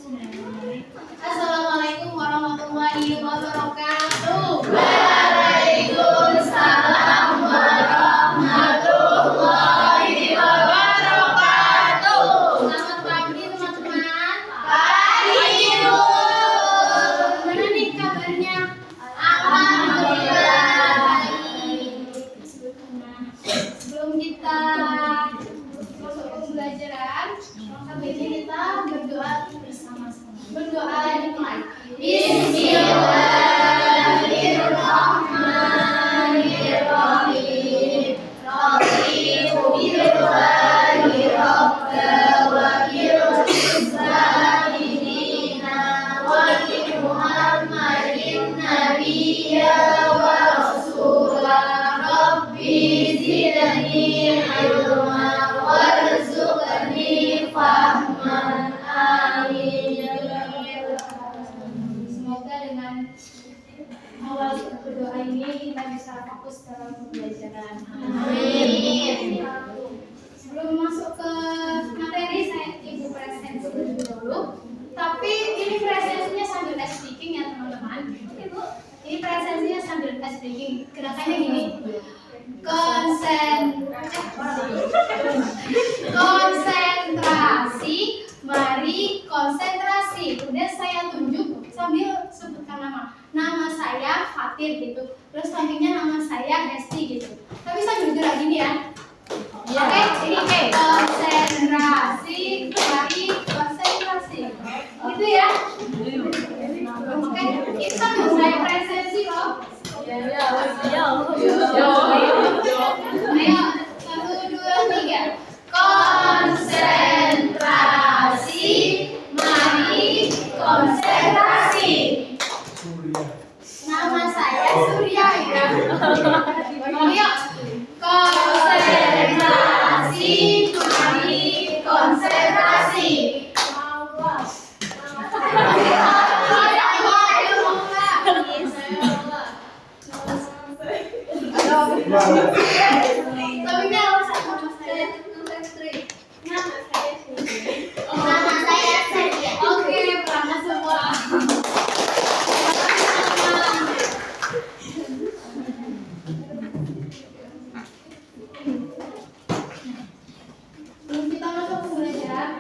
Assalamualaikum warahmatullahi wabarakatuh. Waalaikumsalam warahmatullahi wabarakatuh. Selamat pagi teman-teman. Pagi Bu. Gimana nih kabarnya? Alhamdulillah. Sebelum kita masuk ke pembelajaran, sebaiknya kita berdoa bersama-sama. Berdoa dimulai. Bismillahirrahmanirrahim. Raditu billahi rabban wa birrahmani dina wa bi Muhammadin nabiyya wa rasula. Rabbi zidni ilma warzuqni fahman. Amin. Semoga dengan awal berdoa ini kita bisa fokus dalam pembelajaran. Amin. Sebelum masuk ke materi, saya ibu presensi dulu. Tapi ini presensinya sambil tes speaking ya teman-teman. Ibu, ini presensinya sambil tes speaking. Gerakannya gini. Konsentrasi, mari konsentrasi. Kemudian saya tunjuk sambil sebutkan nama. Nama saya Fatir gitu. Terus selanjutnya nama saya Hesti gitu. Tapi sambil gerak gini ya. Oke, ini konsentrasi, mari konsentrasi. Gitu ya. Oke, itu sambil saya presensi loh. Ayo, 1, 2, 3. Konsentrasi, mari konsentrasi. Nama saya Surya ya. Ayo, Konsentrasi, mari konsentrasi. Nama saya Sedia. Oke, berangkat semua. Sebelum kita masuk ke pembelajaran,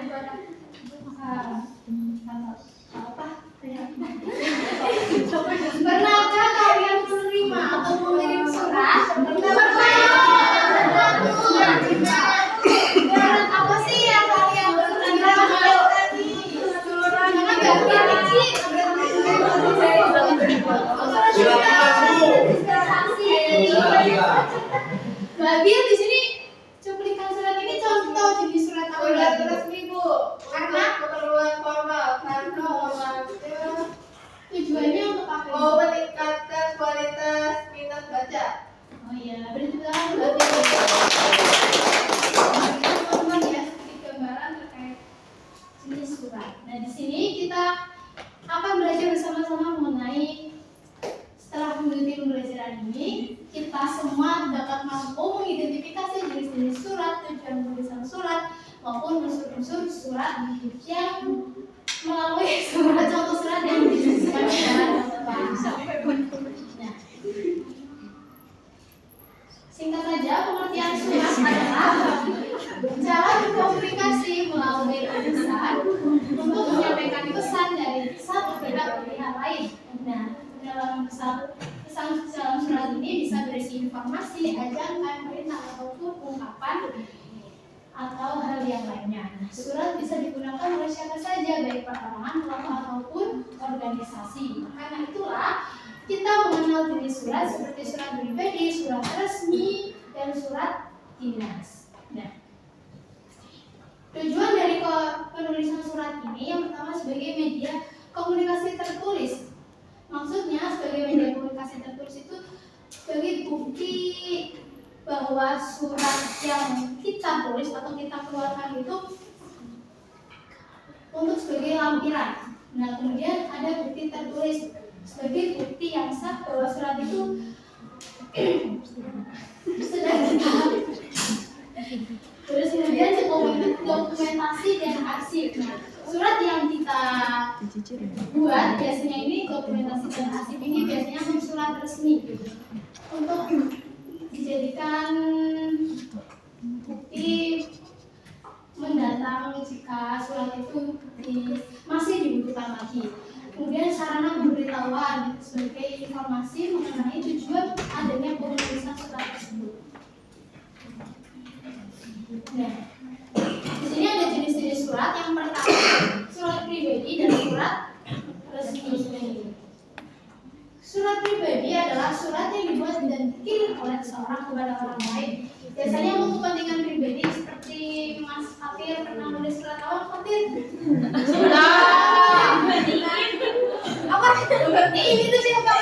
pernahkah kalian menerima atau mengirim surat? Surat apa sih yang kalian terima? Babil di sini cuplikan surat ini contoh jenis surat apa? Surat resmi Bu. Karena Keperluan formal karena tujuannya untuk apa? mau meningkatkan kualitas minat baca. Oh iya, berarti babil. Teman-teman ya, sedikit gambaran terkait jenis surat. Nah di sini kita akan belajar bersama-sama mengenai setelah mengikuti pembelajaran ini, kita semua dapat mampu mengidentifikasi jenis-jenis surat, tujuan penulisan surat, maupun unsur-unsur surat yang melalui surat contoh surat yang didiskusikan dalam bahasa. Nah, singkat saja, pengertian surat adalah cara berkomunikasi melalui tulisan untuk menyampaikan pesan dari satu pihak ke pihak lain. Nah, dalam pesan dalam surat ini bisa berisi informasi, ajakan, perintah ataupun ungkapan atau hal yang lainnya. Nah, surat bisa digunakan oleh siapa saja, baik perorangan, kelompok ataupun organisasi. Karena itulah kita mengenal jenis surat seperti surat pribadi, surat resmi, dan surat dinas. Nah, tujuan dari penulisan surat ini yang pertama sebagai media komunikasi tertulis. Maksudnya sebagai media komunikasi tertulis itu sebagai bukti bahwa surat yang kita tulis atau kita keluarkan itu untuk sebagai lampiran. Nah, kemudian ada bukti tertulis sebagai bukti yang sah bahwa surat itu sedang kita. Terus kemudian dokumentasi dan arsip. Nah, surat yang kita buat biasanya ini dokumentasi dan arsip ini biasanya untuk surat resmi untuk dijadikan bukti mendatang jika surat itu masih dibutuhkan lagi. Kemudian sarana pemberitahuan sebagai informasi mengenai tujuan adanya penulisan surat tersebut. Nah, di sini ada jenis-jenis surat. Yang pertama, surat pribadi dan surat resmi. Surat pribadi adalah surat yang dibuat dan dikirim oleh seseorang kepada orang lain. Biasanya untuk kepentingan pribadi, seperti Mas Fatir pernah nulis surat apa, Fatir? Sudah. Apa? Ini tuh siapa?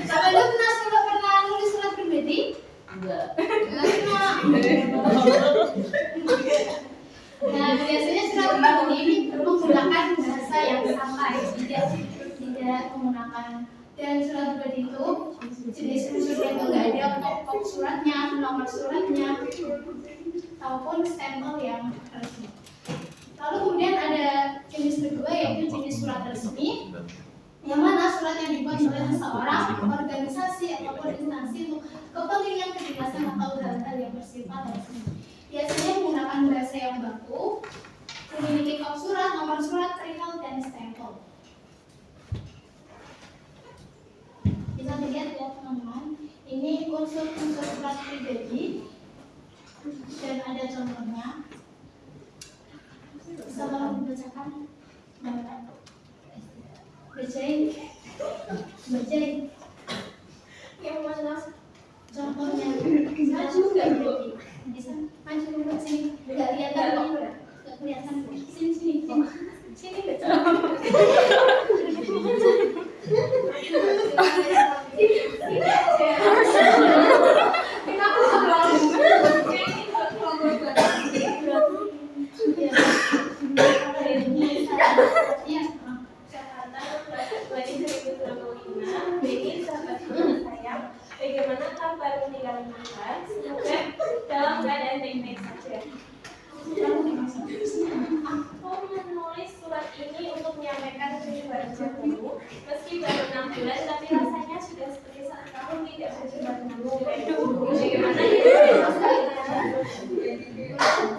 Siapa dulu pernah nulis surat pribadi? Enggak. Nah, biasanya surat pribadi ini menggunakan bahasa yang santai, tidak menggunakan, dan surat pribadi itu jenis unsurnya itu nggak ada pokok suratnya, nomor suratnya, ataupun stempel yang resmi. Lalu kemudian ada jenis kedua yaitu jenis surat resmi, yang mana surat yang dibuat oleh seseorang, organisasi ataupun instansi untuk kepentingan kedinasan atau hal-hal yang bersifat resmi. Biasanya menggunakan bahasa yang baku, memiliki kop surat, nomor surat, perihal, dan stempel. Bisa dilihat ya teman-teman, ini unsur-unsur surat pribadi dan ada contohnya. Bisa tolong dibacakan? Bacain. Yang mana contohnya? Maju nggak berarti? Bisa maju dulu sini. Nggak kelihatan kok. Nggak kelihatan. Sini. Sini baca. Bagaimana kabar meninggalkan? Semoga dalam keadaan baik-baik saja. Aku menulis surat ini untuk menyampaikan kebahagiaanmu. Meski baru 6 bulan, tapi rasanya sudah seperti 1 tahun tidak berjumpa denganmu. Bagaimana?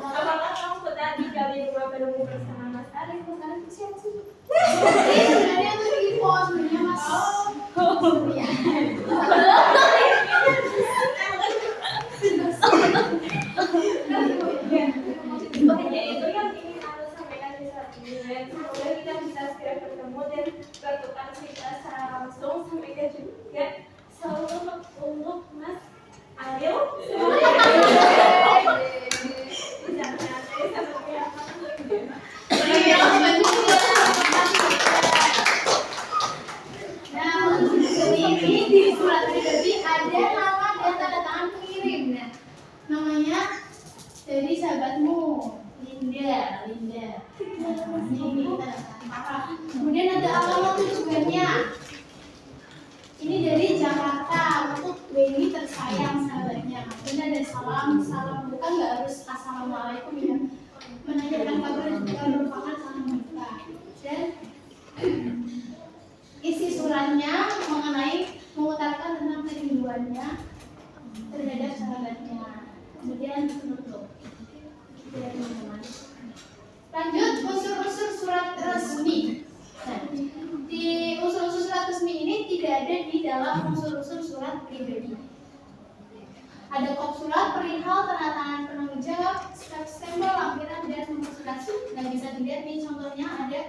Apakah kamu betah tinggal di rumah barumu bersama Mas Arif? Mas Arif siapa sih? Sebenarnya itu info sebenarnya Mas. Itu yang ingin aku sampaikan di saat ini. Semoga kita bisa segera bertemu dan bertukar cerita secara langsung. Sampaikan juga selalu untuk Mas Ariel. Di surat pribadi ada nama dan tanda tangan pengirim. Nah, namanya dari sahabatmu Linda. Kemudian ada alamat tujuannya. Ini dari Jakarta untuk Weni tersayang sahabatnya. Kemudian ada salam bukan, nggak harus assalamualaikum ya. Menanyakan kabar juga merupakan salam buka. Dan isi suratnya mengutarakan tentang kerinduannya terhadap sahabatnya. Kemudian penutup. Lanjut unsur-unsur surat resmi. Nah, di unsur-unsur surat resmi ini tidak ada di dalam unsur-unsur surat pribadi. Ada kop surat, perihal, tanda tangan penanggung jawab, stempel, lampiran, dan nomor surat. Nah, bisa dilihat nih contohnya ada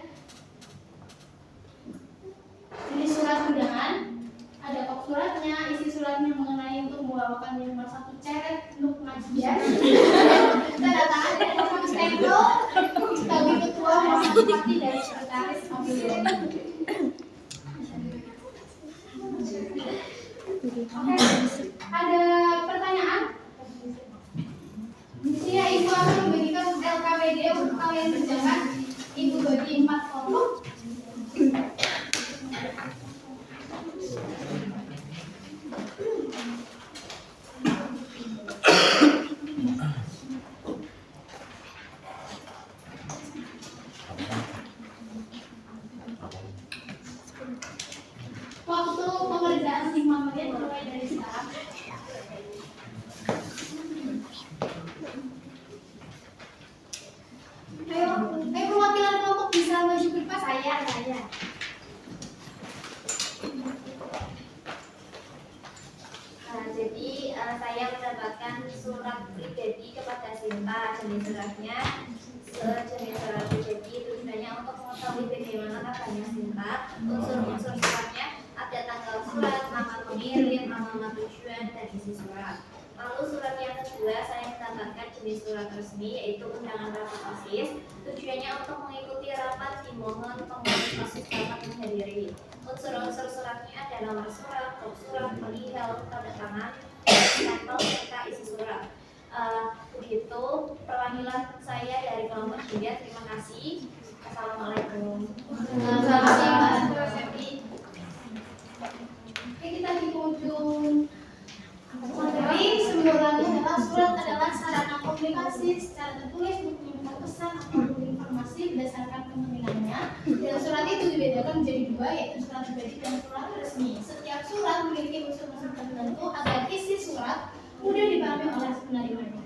ini surat undangan, ada kop suratnya, isi suratnya mengenai untuk membawakan nomor 1 ceret untuk pengajian, tanda tangan dan nomor stempel bagi ketua maupun parti dari sekretaris pemilihan. Oke, ada pertanyaan? Di sini Ibu akan memberikan LKWD untuk kalian kerjakan. Ibu bagi 4 kelompok. dimulai dari sekarang. Ayo perwakilan kelompok bisa maju ke depan. Saya. Jadi saya mendapatkan surat pribadi kepada Sinta. Jenis suratnya sejenis surat pribadi, tujuannya untuk mengetahui bagaimana kabarnya Sinta. Unsur-unsur suratnya ada tanggal surat, nama pengirim, alamat tujuan, dan isi surat. Lalu surat yang kedua saya mendapatkan jenis surat resmi, yaitu undangan rapat OSIS. Tujuannya untuk mengikuti rapat, dimohon pengurus OSIS dapat menghadiri. Unsur-unsur suratnya ada nomor surat, kop surat, perihal, tanda tangan, stempel, serta isi surat. Begitu perwakilan saya dari kelompok Julia. Terima kasih. Assalamualaikum. Terima kasih Mbak Septi. Oke, kita di ujung materi. Sebelum lanjut adalah surat adalah sarana komunikasi secara tertulis untuk menyampaikan pesan atau informasi berdasarkan kepentingannya. Dan surat itu dibedakan menjadi dua, yaitu surat pribadi dan surat resmi. Setiap surat memiliki unsur-unsur tertentu agar isi surat mudah dipahami oleh penerimanya.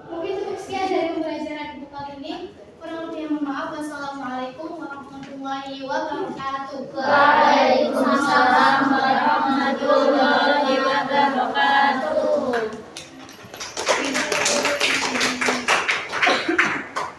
Mungkin cukup sekian dari pembelajaran buku kali ini. Kurang lebihnya mohon maaf. Wassalamualaikum warahmatullahi wabarakatuh. Waalaikumsalam warahmatullahi wabarakatuh.